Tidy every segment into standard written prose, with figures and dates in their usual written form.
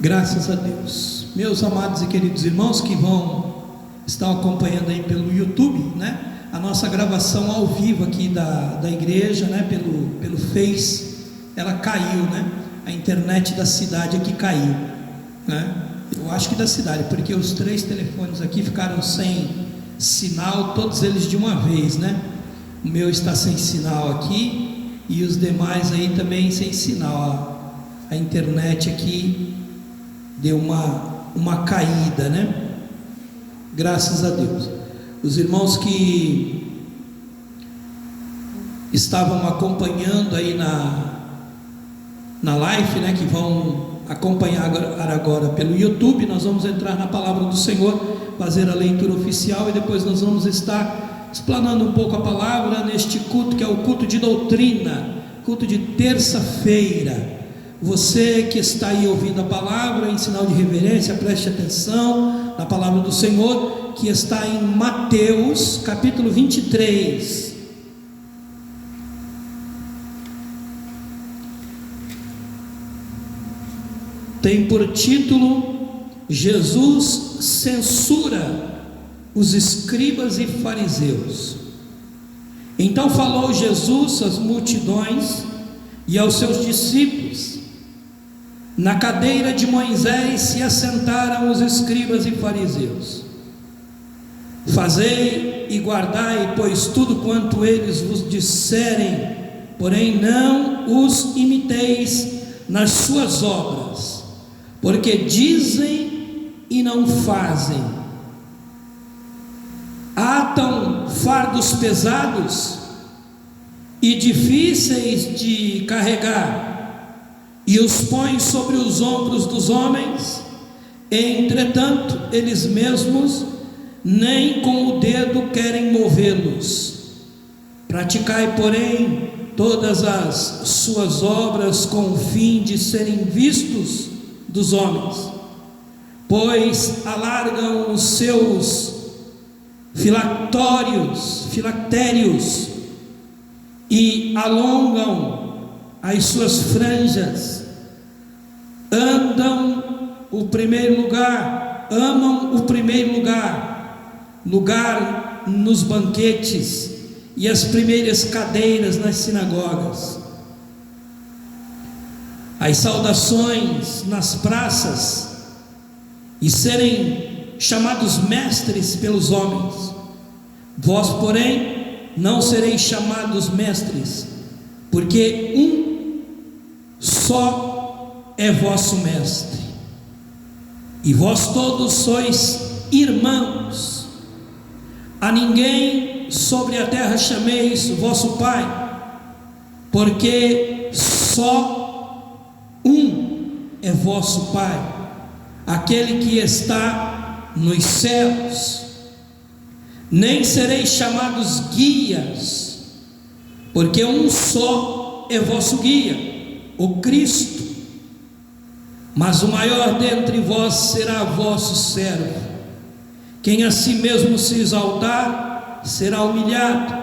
Graças a Deus. Meus amados e queridos irmãos que estão acompanhando aí pelo YouTube, né? A nossa gravação ao vivo aqui da igreja, né? Pelo Face, ela caiu, né? A internet da cidade aqui caiu, né? Eu acho que da cidade, porque os 3 telefones aqui ficaram sem sinal, todos eles de uma vez, né? O meu está sem sinal aqui e os demais aí também sem sinal. A internet aqui deu uma caída, né? Graças a Deus. Os irmãos que estavam acompanhando aí na live, né, que vão acompanhar agora pelo YouTube, nós vamos entrar na palavra do Senhor, fazer a leitura oficial e depois nós vamos estar explanando um pouco a palavra neste culto que é o culto de doutrina, culto de terça-feira. Você que está aí ouvindo a palavra, em sinal de reverência, preste atenção na palavra do Senhor, que está em Mateus capítulo 23. Tem por título: Jesus censura os escribas e fariseus. Então falou Jesus às multidões e aos seus discípulos. Na cadeira de Moisés se assentaram os escribas e fariseus. Fazei e guardai, pois, tudo quanto eles vos disserem, porém não os imiteis nas suas obras, porque dizem e não fazem. Atam fardos pesados e difíceis de carregar, e os põem sobre os ombros dos homens, entretanto eles mesmos nem com o dedo querem movê-los. Praticai, porém, todas as suas obras com o fim de serem vistos dos homens, pois alargam os seus filactérios e alongam as suas franjas, amam o primeiro lugar nos banquetes e as primeiras cadeiras nas sinagogas, as saudações nas praças e serem chamados mestres pelos homens. Vós, porém, não sereis chamados mestres, porque um só é vosso mestre, e vós todos sois irmãos. A ninguém sobre a terra chameis vosso Pai, porque só um é vosso Pai, aquele que está nos céus. Nem sereis chamados guias, porque um só é vosso guia, o Cristo. Mas o maior dentre vós será vosso servo. Quem a si mesmo se exaltar será humilhado,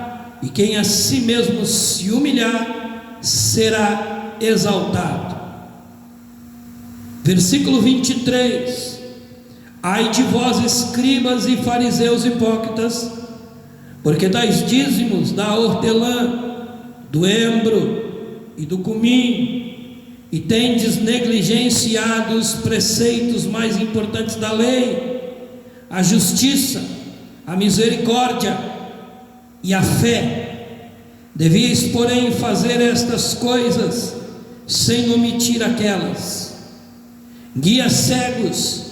e quem a si mesmo se humilhar será exaltado. Versículo 23: Ai de vós, escribas e fariseus hipócritas, porque dais dízimos da hortelã, do embro e do cominho, e tendes negligenciado os preceitos mais importantes da lei, a justiça, a misericórdia e a fé. Devíeis, porém, fazer estas coisas sem omitir aquelas. Guias cegos,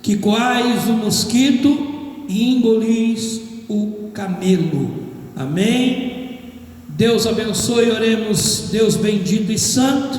que coais o mosquito e engolis o camelo. Amém? Deus abençoe. Oremos. Deus bendito e santo,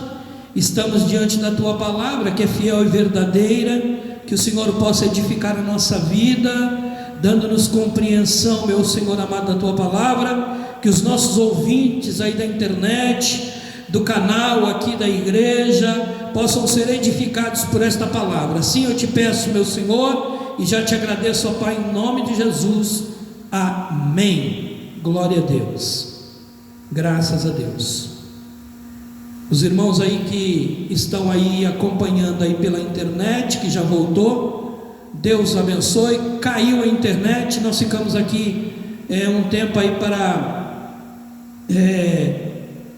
estamos diante da Tua palavra, que é fiel e verdadeira. Que o Senhor possa edificar a nossa vida, dando-nos compreensão, meu Senhor amado, da Tua palavra. Que os nossos ouvintes aí da internet, do canal aqui da igreja, possam ser edificados por esta palavra. Assim eu te peço, meu Senhor, e já te agradeço, ó Pai, em nome de Jesus. Amém. Glória a Deus. Graças a Deus. Os irmãos aí que estão aí acompanhando aí pela internet, que já voltou, Deus abençoe. Caiu a internet, nós ficamos aqui um tempo aí para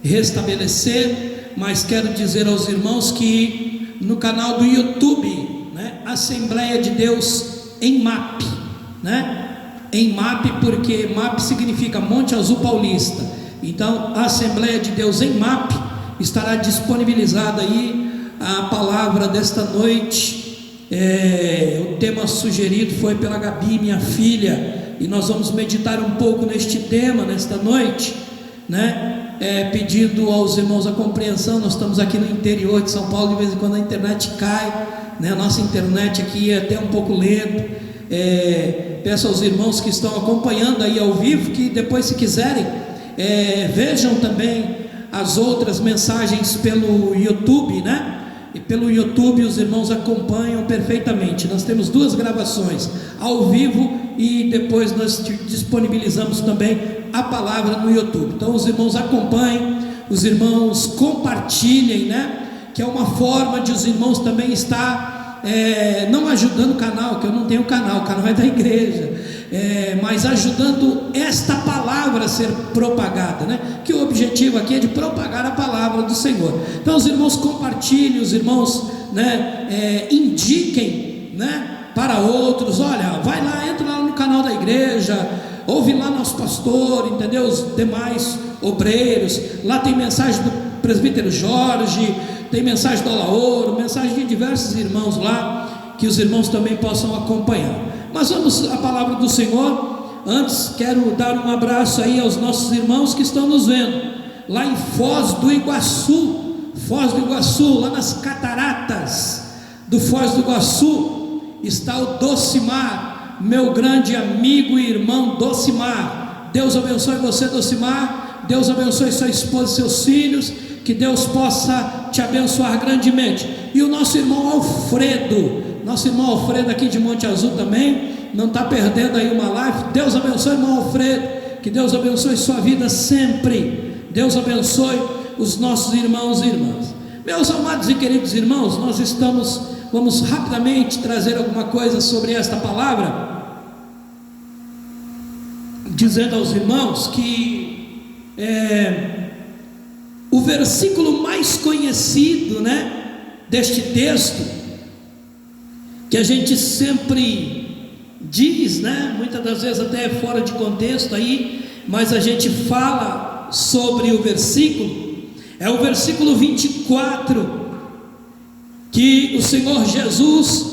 restabelecer, mas quero dizer aos irmãos que no canal do YouTube, né, Assembleia de Deus em MAP, né? Em MAP, porque MAP significa Monte Azul Paulista. Então a Assembleia de Deus em MAP estará disponibilizada aí a palavra desta noite. O tema sugerido foi pela Gabi, minha filha, e nós vamos meditar um pouco neste tema nesta noite, né? Pedindo aos irmãos a compreensão. Nós estamos aqui no interior de São Paulo, de vez em quando a internet cai, né? A nossa internet aqui é até um pouco lento. Peço aos irmãos que estão acompanhando aí ao vivo, que depois, se quiserem, vejam também as outras mensagens pelo YouTube, né? E pelo YouTube os irmãos acompanham perfeitamente. Nós temos 2 gravações ao vivo e depois nós disponibilizamos também a palavra no YouTube. Então os irmãos acompanhem, os irmãos compartilhem, né? Que é uma forma de os irmãos também estar não ajudando o canal, que eu não tenho canal, o canal é da igreja, mas ajudando esta palavra a ser propagada, né? Que o objetivo aqui é de propagar a palavra do Senhor. Então os irmãos compartilhem, os irmãos, né, indiquem, né, para outros. Olha, vai lá, entra lá no canal da igreja, ouve lá nosso pastor, entendeu? Os demais obreiros, lá tem mensagem do presbítero Jorge, tem mensagem do Alaouro, mensagem de diversos irmãos lá, que os irmãos também possam acompanhar. Mas vamos à palavra do Senhor. Antes quero dar um abraço aí aos nossos irmãos que estão nos vendo lá em Foz do Iguaçu, lá nas cataratas do Foz do Iguaçu, está o Docimar, meu grande amigo e irmão Docimar. Deus abençoe você, Docimar. Deus abençoe sua esposa e seus filhos, que Deus possa te abençoar grandemente. E o nosso irmão Alfredo aqui de Monte Azul também, não está perdendo aí uma live. Deus abençoe, irmão Alfredo, que Deus abençoe sua vida sempre. Deus abençoe os nossos irmãos e irmãs. Meus amados e queridos irmãos, vamos rapidamente trazer alguma coisa sobre esta palavra, dizendo aos irmãos que o versículo mais conhecido, né, deste texto, que a gente sempre diz, né, muitas das vezes até fora de contexto aí, mas a gente fala sobre o versículo, é o versículo 24, que o Senhor Jesus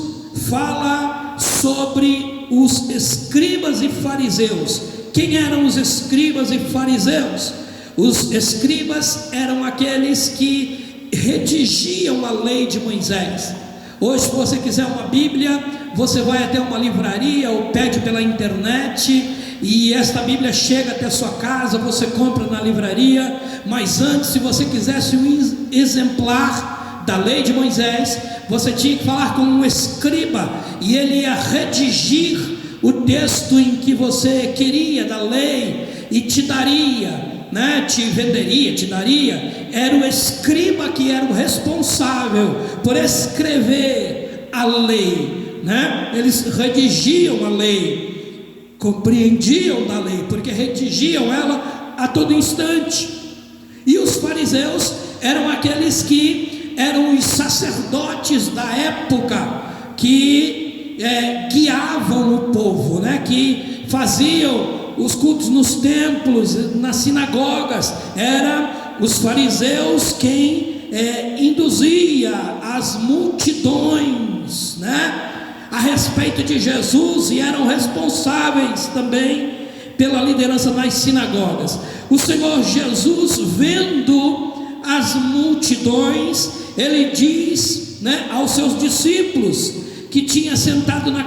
fala sobre os escribas e fariseus. Quem eram os escribas e fariseus? Os escribas eram aqueles que redigiam a lei de Moisés. Hoje, se você quiser uma Bíblia, você vai até uma livraria ou pede pela internet, e esta Bíblia chega até a sua casa, você compra na livraria. Mas antes, se você quisesse um exemplar da lei de Moisés, você tinha que falar com um escriba, e ele ia redigir o texto em que você queria da lei, e te daria, né, te venderia, te daria. Era o escriba que era o responsável por escrever a lei, né? Eles redigiam a lei, compreendiam da lei, porque redigiam ela a todo instante. E os fariseus eram aqueles que eram os sacerdotes da época, que guiavam o povo, né? Que faziam os cultos nos templos, nas sinagogas. Era os fariseus quem induzia as multidões, né, a respeito de Jesus, e eram responsáveis também pela liderança das sinagogas. O Senhor Jesus, vendo as multidões, ele diz, né, aos seus discípulos, que tinha sentado na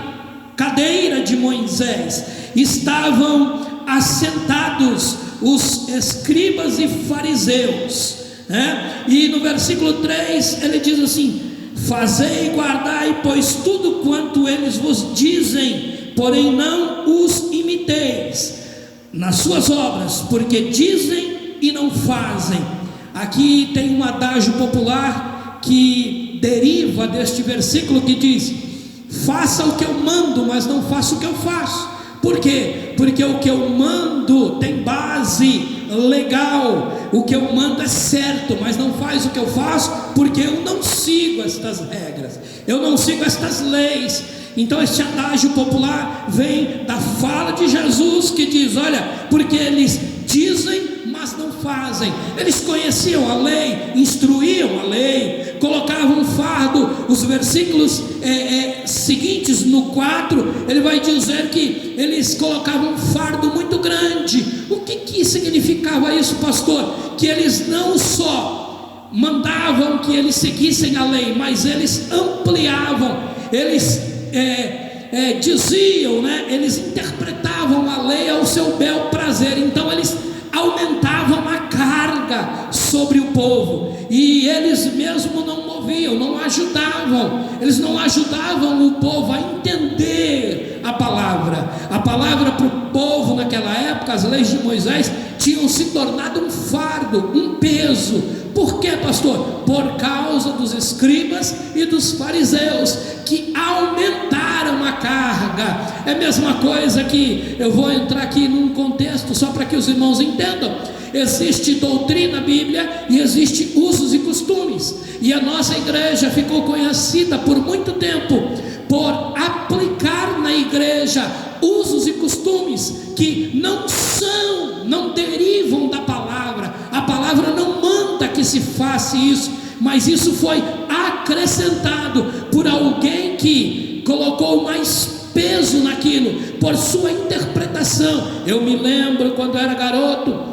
cadeira de Moisés, estavam assentados os escribas e fariseus, né? E no versículo 3 ele diz assim: fazei e guardai, pois tudo quanto eles vos dizem, porém não os imiteis nas suas obras, porque dizem e não fazem. Aqui tem um adágio popular que deriva deste versículo que diz: faça o que eu mando, mas não faça o que eu faço. Por quê? Porque o que eu mando tem base legal, o que eu mando é certo, mas não faz o que eu faço, porque eu não sigo estas regras, eu não sigo estas leis. Então este adágio popular vem da fala de Jesus, que diz: olha, porque eles dizem, mas não fazem. Eles conheciam a lei, instruíam a lei, colocavam um fardo. Os versículos seguintes, no 4, ele vai dizer que eles colocavam um fardo muito grande. O que significava isso, pastor? Que eles não só mandavam que eles seguissem a lei, mas eles ampliavam, eles diziam, né? Eles interpretavam a lei ao seu bel prazer. Então eles aumentavam a carga sobre o povo, e eles mesmo não moviam, não ajudavam, eles não ajudavam o povo a entender a palavra para o povo naquela época. As leis de Moisés tinham se tornado um fardo, um peso. Por quê, pastor? Por causa dos escribas e dos fariseus, que aumentaram a carga. É a mesma coisa que eu vou entrar aqui num contexto só para que os irmãos entendam. Existe doutrina bíblia e existe usos e costumes, e a nossa igreja ficou conhecida por muito tempo por aplicar na igreja usos e costumes que não derivam da palavra. A palavra não manda que se faça isso, mas isso foi acrescentado por alguém que colocou mais peso naquilo, por sua interpretação. Eu me lembro quando eu era garoto,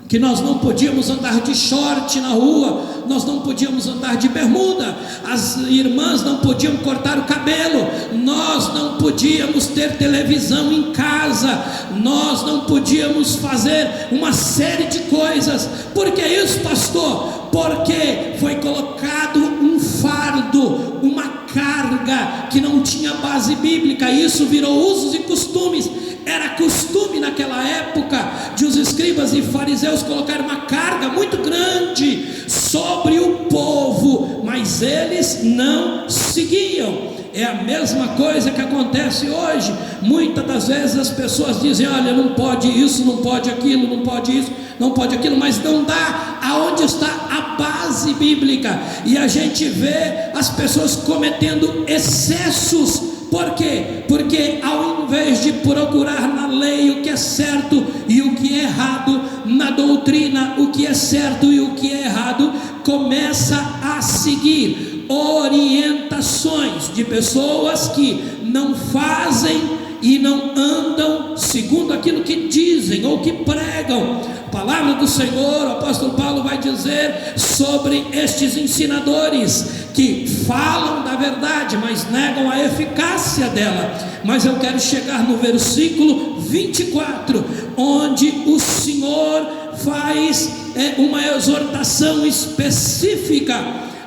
que nós não podíamos andar de short na rua, nós não podíamos andar de bermuda, as irmãs não podiam cortar o cabelo, nós não podíamos ter televisão em casa, nós não podíamos fazer uma série de coisas. Por que isso, pastor? Porque foi colocado um fardo, uma carga que não tinha base bíblica. Isso virou usos e costumes. Era costume naquela época de os escribas e fariseus colocar uma carga muito grande sobre o povo, mas eles não seguiam. É a mesma coisa que acontece hoje. Muitas das vezes as pessoas dizem: olha, não pode isso, não pode aquilo, não pode isso, não pode aquilo, mas não dá aonde está a base bíblica, e a gente vê as pessoas cometendo excessos. Por quê? Porque ao invés de procurar na lei o que é certo e o que é errado, na doutrina o que é certo e o que é errado, começa a seguir orientações de pessoas que não fazem e não andam segundo aquilo que dizem ou que pregam. A palavra do Senhor, o apóstolo Paulo vai dizer sobre estes ensinadores que falam da verdade, mas negam a eficácia dela. Mas eu quero chegar no versículo 24, onde o Senhor faz uma exortação específica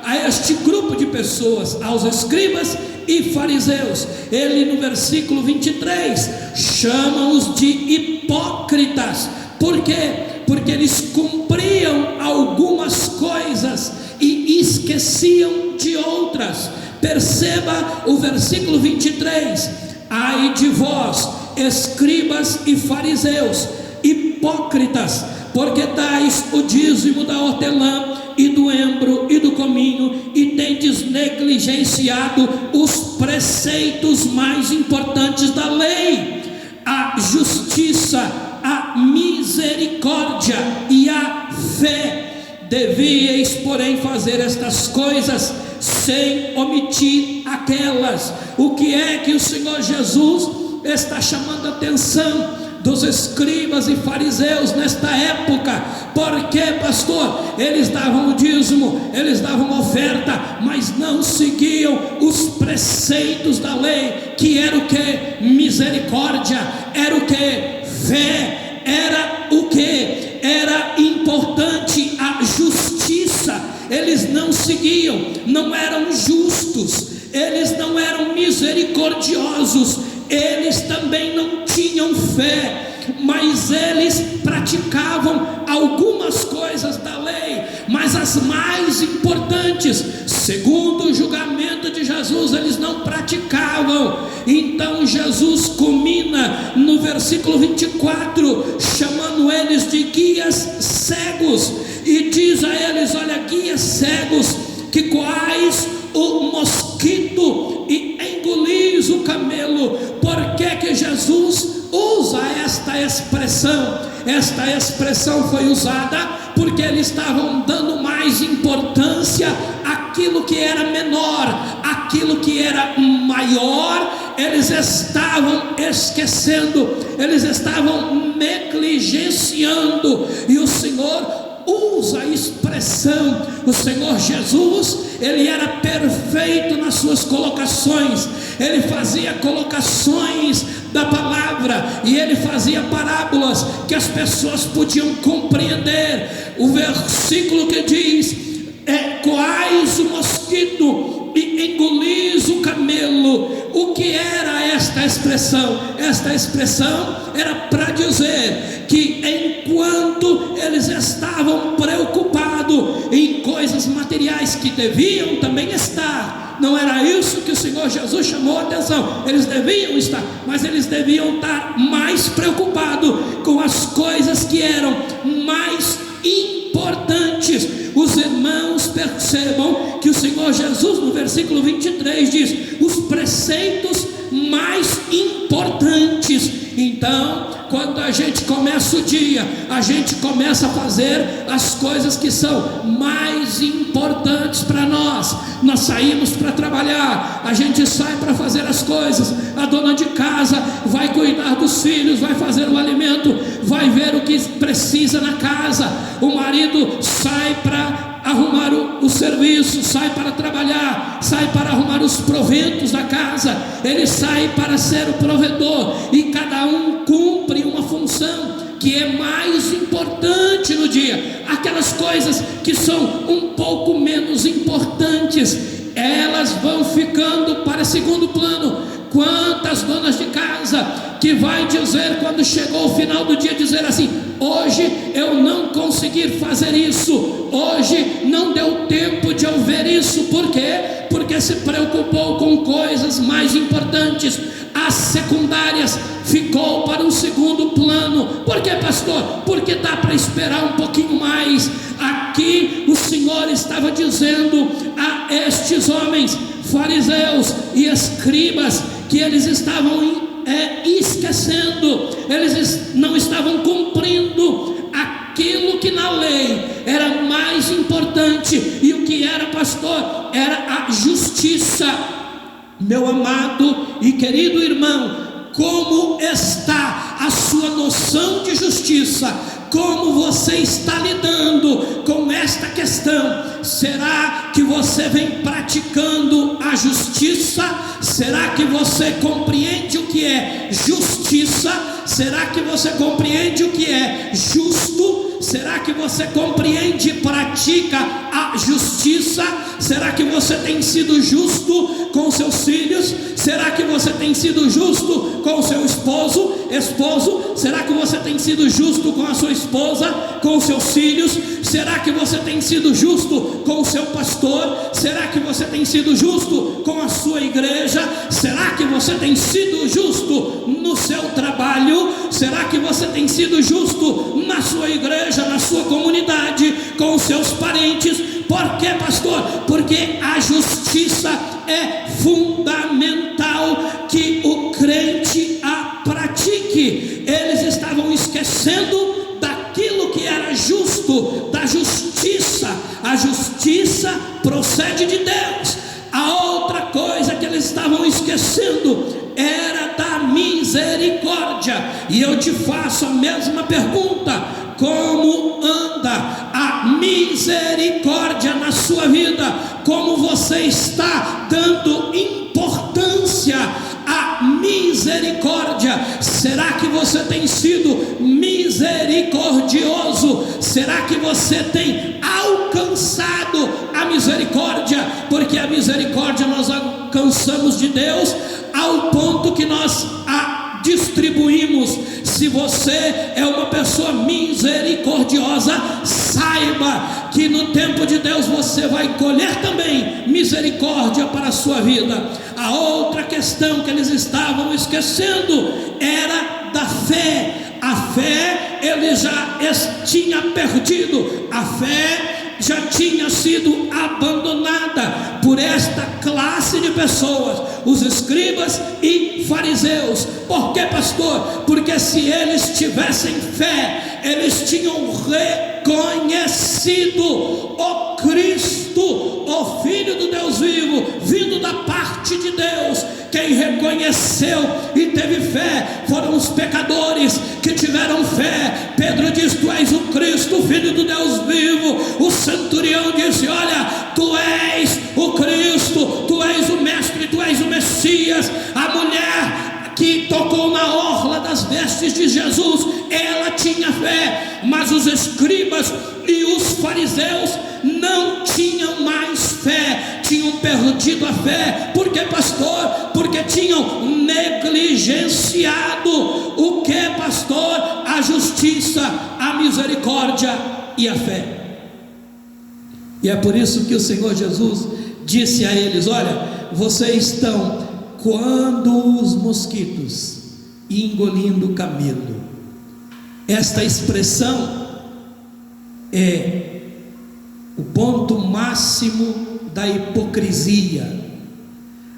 a este grupo de pessoas, aos escribas e fariseus. Ele, no versículo 23, chama-os de hipócritas. Por quê? Porque eles cumpriam algumas coisas e esqueciam de outras. Perceba o versículo 23: ai de vós, escribas e fariseus, hipócritas, porque dais o dízimo da hortelã e do embro e do cominho, e tendes negligenciado os preceitos mais importantes da lei: a justiça, a misericórdia e a fé. Devíeis, porém, fazer estas coisas sem omitir aquelas. O que é que o Senhor Jesus está chamando a atenção dos escribas e fariseus nesta época? Porque, pastor, eles davam o dízimo, eles davam oferta, mas não seguiam os preceitos da lei, que era o que? Misericórdia. Era o que? Fé. Era o que? Era importante a justiça. Eles não seguiam, não eram justos, eles não eram misericordiosos, eles também não tinham fé. mas eles praticavam algumas coisas da lei, mas as mais importantes, segundo o julgamento de Jesus, eles não praticavam. Então Jesus culmina no versículo 24, chamando eles de guias cegos, e diz a eles: olha, guias cegos, que coais o mosquito e engolis o camelo. Por que Jesus usa esta expressão? Esta expressão foi usada porque eles estavam dando mais importância àquilo que era menor, aquilo que era maior, eles estavam esquecendo, eles estavam negligenciando, e o Senhor usa a expressão. O Senhor Jesus, ele era perfeito nas suas colocações, ele fazia colocações da palavra, e ele fazia parábolas que as pessoas podiam compreender. O versículo que diz: coais o mosquito e engolis o camelo. O que era esta expressão? Esta expressão era para dizer que enquanto eles estavam preocupados em coisas materiais, que deviam também estar, não era isso que o Senhor Jesus chamou a atenção, eles deviam estar, mas eles deviam estar mais preocupados com as coisas que eram mais importantes. Os irmãos percebam que o Senhor Jesus, no versículo 23, diz: os preceitos mais importantes. Então, quando a gente começa o dia, a gente começa a fazer as coisas que são mais importantes para nós. Nós saímos para trabalhar, a gente sai para fazer as coisas, a dona de casa vai cuidar dos filhos, vai fazer o alimento, vai ver o que precisa na casa, o marido sai para arrumar o serviço, sai para trabalhar, sai para arrumar os proventos da casa, ele sai para ser o provedor, e cada um cumpre uma função que é mais importante no dia. Aquelas coisas que são um pouco menos importantes, elas vão ficando para segundo plano. Quantas donas de casa que vai dizer, quando chegou o final do dia, dizer assim: hoje eu não consegui fazer isso, hoje não deu tempo de eu ver isso. Por quê? Porque se preocupou com coisas mais importantes. As secundárias ficou para um segundo plano. Por que, pastor? Porque dá para esperar um pouquinho mais. Aqui o Senhor estava dizendo a estes homens, fariseus e escribas, que eles estavam esquecendo, eles não estavam cumprindo aquilo que na lei era mais importante. E o que era, pastor? Era a justiça. Meu amado e querido irmão, como está a sua noção de justiça? Como você está lidando com esta questão? Será que você vem praticando a justiça? Será que você compreende o que é justiça? Será que você compreende o que é justo? Será que você compreende e pratica a justiça? Será que você tem sido justo com seus filhos? Será que você tem sido justo com o seu esposo? Será que você tem sido justo com a sua esposa, com os seus filhos? Será que você tem sido justo com o seu pastor? Será que você tem sido justo com a sua igreja? Será que você tem sido justo no seu trabalho? Será que você tem sido justo na sua igreja, na sua comunidade, com os seus parentes? Por quê, pastor? Porque a justiça é fundamental que o crente a pratique. Eles estavam esquecendo daquilo que era justo, da justiça. A justiça procede de Deus. A outra coisa que eles estavam esquecendo era da misericórdia. E eu te faço a mesma pergunta: como anda a misericórdia na sua vida? Como você está dando importância à misericórdia? Será que você tem sido misericordioso? Será que você tem alcançado a misericórdia? Porque a misericórdia nós alcançamos de Deus ao ponto que nós a distribuímos. Se você você é uma pessoa misericordiosa, saiba que no tempo de Deus você vai colher também misericórdia para a sua vida. A outra questão que eles estavam esquecendo era da fé. A fé ele já tinha perdido, a fé já tinha sido abandonada por esta classe de pessoas, os escribas e fariseus. Por que, pastor? Porque se eles tivessem fé, eles tinham reconhecido o Cristo, o Filho do Deus vivo, vindo da parte de Deus. Quem reconheceu e teve fé foram os pecadores que tiveram fé. Pedro diz: tu és o Cristo, o Filho do Deus vivo. O centurião disse: olha, tu és o Cristo, tu és o Mestre, tu és o Messias. A mulher que tocou na orla das vestes de Jesus, ela tinha fé, mas os escribas e os fariseus não tinham mais fé, tinham perdido a fé. Por que, pastor? Porque tinham negligenciado o que, pastor? A justiça, a misericórdia e a fé. E é por isso que o Senhor Jesus disse a eles: olha, vocês estão quando os mosquitos engolindo o camelo. Esta expressão é o ponto máximo da hipocrisia.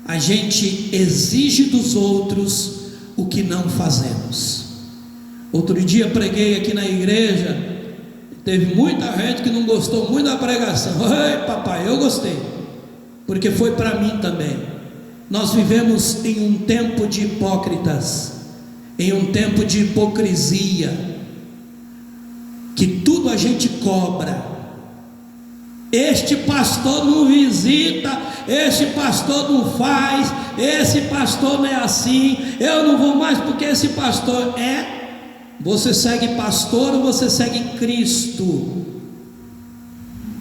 A gente exige dos outros o que não fazemos. Outro dia preguei aqui na igreja, teve muita gente que não gostou muito da pregação. Ei, papai, eu gostei, porque foi para mim também. Nós vivemos em um tempo de hipócritas, em um tempo de hipocrisia, que tudo a gente cobra. Este pastor não visita, este pastor não faz, esse pastor não é assim, eu não vou mais porque esse pastor é. Você segue pastor ou você segue Cristo?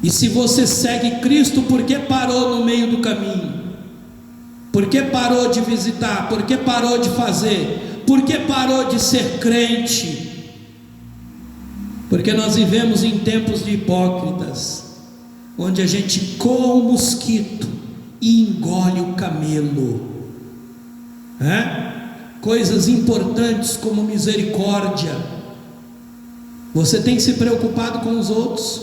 E se você segue Cristo, por que parou no meio do caminho? Por que parou de visitar? Por que parou de fazer? Por que parou de ser crente? Porque nós vivemos em tempos de hipócritas, onde a gente coa o mosquito e engole o camelo. Coisas importantes como misericórdia. Você tem se preocupado com os outros?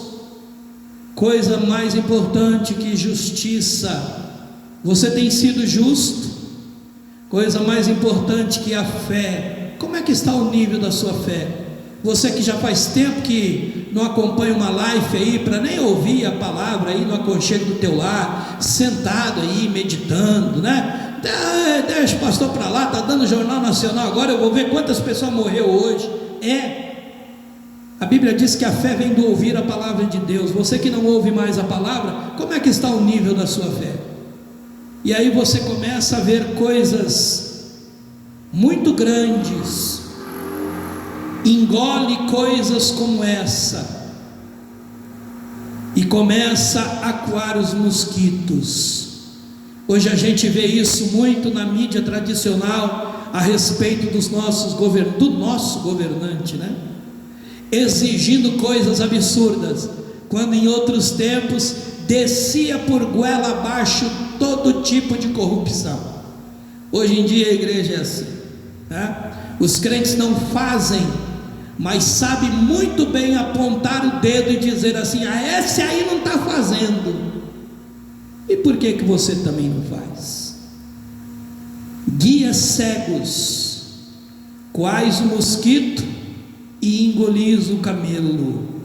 Coisa mais importante que justiça. Você tem sido justo? Coisa mais importante que a fé. Como é que está o nível da sua fé? Você que já faz tempo que não acompanha uma live aí, para nem ouvir a palavra aí no aconchego do teu lar, sentado aí, meditando, né? Deixa o pastor para lá, está dando Jornal Nacional agora, eu vou ver quantas pessoas morreu hoje. A Bíblia diz que a fé vem do ouvir a palavra de Deus. Você que não ouve mais a palavra, como é que está o nível da sua fé? E aí você começa a ver coisas muito grandes, engole coisas como essa, e começa a coar os mosquitos. Hoje a gente vê isso muito na mídia tradicional, a respeito do nosso governante, né? Exigindo coisas absurdas, quando em outros tempos descia por goela abaixo todo tipo de corrupção. Hoje em dia a igreja é assim, né? Os crentes não fazem, mas sabem muito bem apontar o dedo e dizer assim: esse aí não está fazendo. E por que você também não faz? Guias cegos, quais o mosquito e engolis o camelo.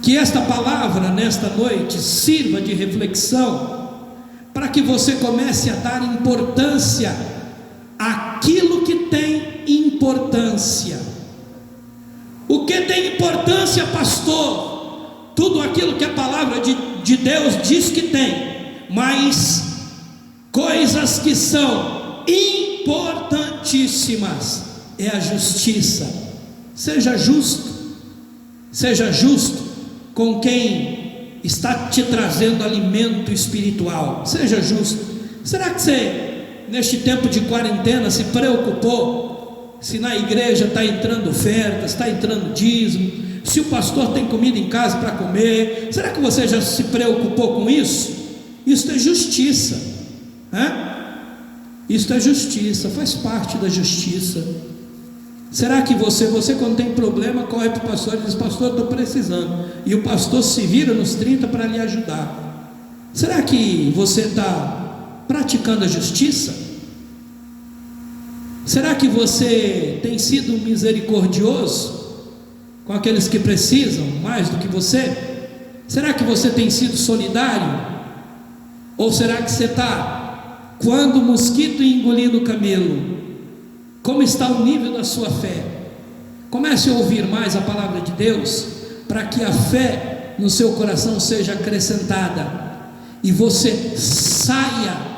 Que esta palavra nesta noite sirva de reflexão, para que você comece a dar importância àquilo que tem importância. O que tem importância, pastor? Tudo aquilo que a palavra de Deus diz que tem, mas coisas que são importantíssimas é a justiça. Seja justo com quem está te trazendo alimento espiritual. Seja justo. Será que você, neste tempo de quarentena, se preocupou se na igreja está entrando ofertas, está entrando dízimo, se o pastor tem comida em casa para comer. Será que você já se preocupou com isso? Isso é justiça, né? Isso é justiça, faz parte da justiça. Será que você quando tem problema, corre para o pastor e diz: pastor, estou precisando, e o pastor se vira nos 30 para lhe ajudar? Será que você está praticando a justiça? Será que você tem sido misericordioso com aqueles que precisam mais do que você? Será que você tem sido solidário? Ou será que você está, quando o mosquito engolindo o camelo? Como está o nível da sua fé? Comece a ouvir mais a palavra de Deus, para que a fé no seu coração seja acrescentada, e você saia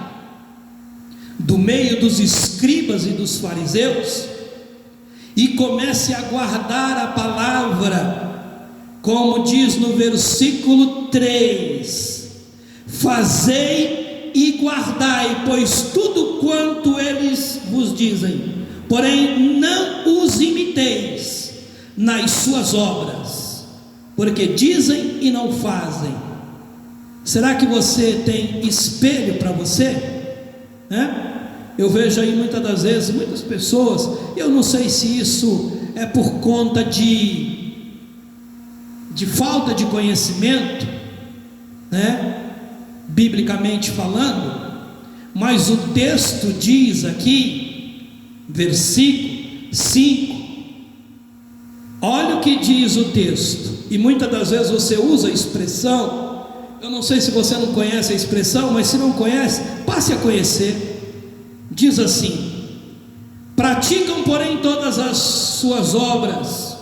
do meio dos escribas e dos fariseus e comece a guardar a palavra, como diz no versículo 3: fazei e guardai, pois tudo quanto eles vos dizem, porém não os imiteis nas suas obras, porque dizem e não fazem. Será que você tem espelho para você? Eu vejo aí muitas das vezes, muitas pessoas, eu não sei se isso é por conta de falta de conhecimento, biblicamente falando, mas o texto diz aqui, versículo 5, olha o que diz o texto, e muitas das vezes você usa a expressão, eu não sei se você não conhece a expressão, mas se não conhece, passe a conhecer. Diz assim: praticam, porém, todas as suas obras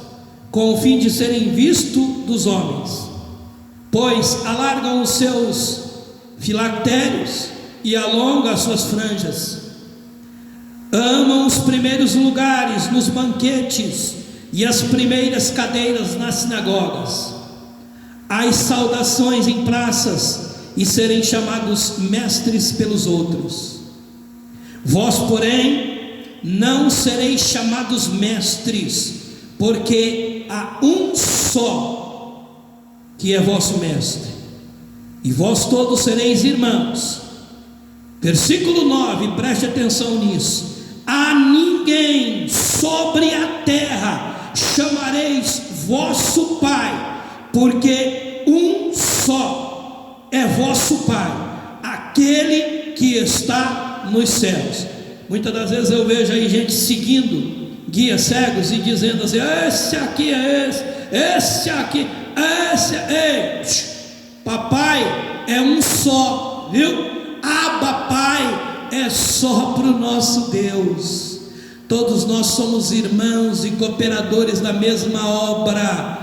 com o fim de serem vistos dos homens, pois alargam os seus filactérios e alongam as suas franjas, amam os primeiros lugares nos banquetes e as primeiras cadeiras nas sinagogas, as saudações em praças e serem chamados mestres pelos outros. Vós, porém, não sereis chamados mestres, porque há um só que é vosso mestre, e vós todos sereis irmãos. Versículo 9, preste atenção nisso: a ninguém sobre a terra chamareis vosso Pai, porque um só é vosso Pai, aquele que está nos céus. Muitas das vezes eu vejo aí gente seguindo guias cegos e dizendo assim: esse aqui é esse aqui, esse é esse. Papai é um só, viu? Abba Pai é só para o nosso Deus. Todos nós somos irmãos e cooperadores na mesma obra.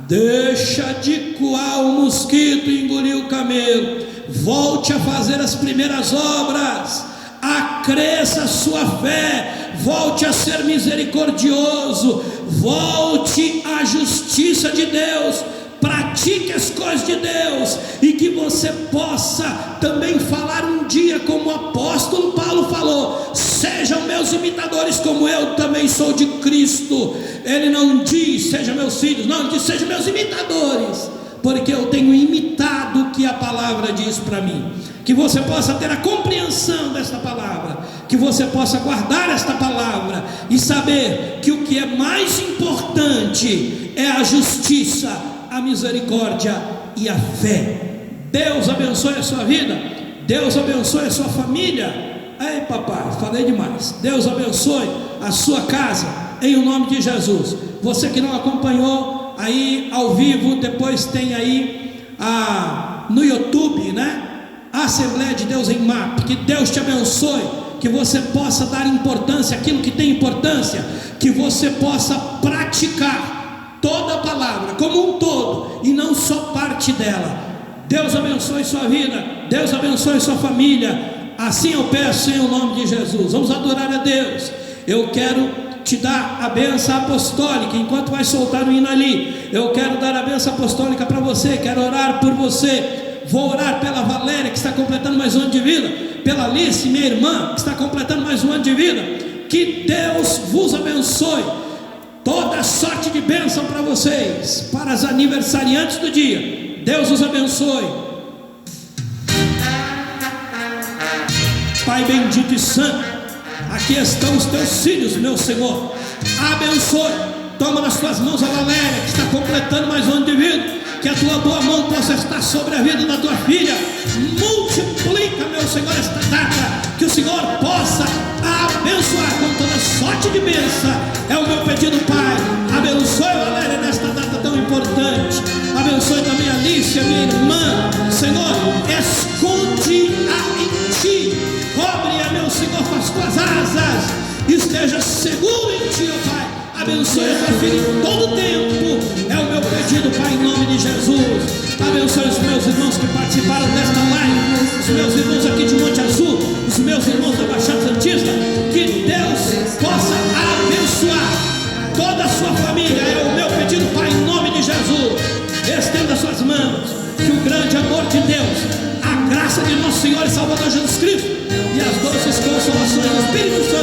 Deixa de coar o mosquito e engolir o camelo, volte a fazer as primeiras obras, acresça a sua fé, volte a ser misericordioso, volte à justiça de Deus, pratique as coisas de Deus, e que você possa também falar um dia como o apóstolo Paulo falou: sejam meus imitadores como eu também sou de Cristo. Ele não diz sejam meus filhos, não, ele diz sejam meus imitadores, porque eu tenho imitado o que a palavra diz para mim. Que você possa ter a compreensão desta palavra, que você possa guardar esta palavra e saber que o que é mais importante é a justiça, a misericórdia e a fé. Deus abençoe a sua vida, Deus abençoe a sua família. Ei, papai, falei demais. Deus abençoe a sua casa, em o nome de Jesus. Você que não acompanhou aí ao vivo, depois tem aí no YouTube, a Assembleia de Deus em MAP. Que Deus te abençoe, que você possa dar importância àquilo que tem importância, que você possa praticar toda a palavra como um todo e não só parte dela. Deus abençoe sua vida, Deus abençoe sua família. Assim eu peço em o nome de Jesus. Vamos adorar a Deus. Eu quero te dar a bênção apostólica. Enquanto vai soltar o hino ali, eu quero dar a bênção apostólica para você. Quero orar por você. Vou orar pela Valéria, que está completando mais um ano de vida, pela Alice, minha irmã, que está completando mais um ano de vida, Que Deus vos abençoe. Toda sorte de bênção para vocês, para as aniversariantes do dia. Deus os abençoe. Pai bendito e santo, aqui estão os teus filhos, meu Senhor. Abençoe. Toma nas tuas mãos a Valéria, que está completando mais um ano de vida. Que a tua boa mão possa estar sobre a vida da tua filha. Multiplica, meu Senhor, esta data. Que o Senhor possa abençoar com toda sorte de bênção. É o meu pedido, Pai. Abençoe a Valéria nesta data tão importante. Abençoe também a Alicia, minha irmã. Senhor, esconde-a em ti. Cobre-a, meu Senhor, com as tuas asas. Esteja seguro em ti, ó Pai. Abençoe a tua filha em todo o tempo. É o meu pedido, Pai, em nome de Jesus. Abençoe os meus irmãos que participaram desta live, os meus irmãos aqui de Monte Azul, os meus irmãos da Baixada Santista. Que Deus possa abençoar toda a sua família. É o meu pedido, Pai, em nome de Jesus. Estenda suas mãos. Que o grande amor de Deus, a graça de nosso Senhor e Salvador Jesus Cristo e as doces consolações do Espírito Santo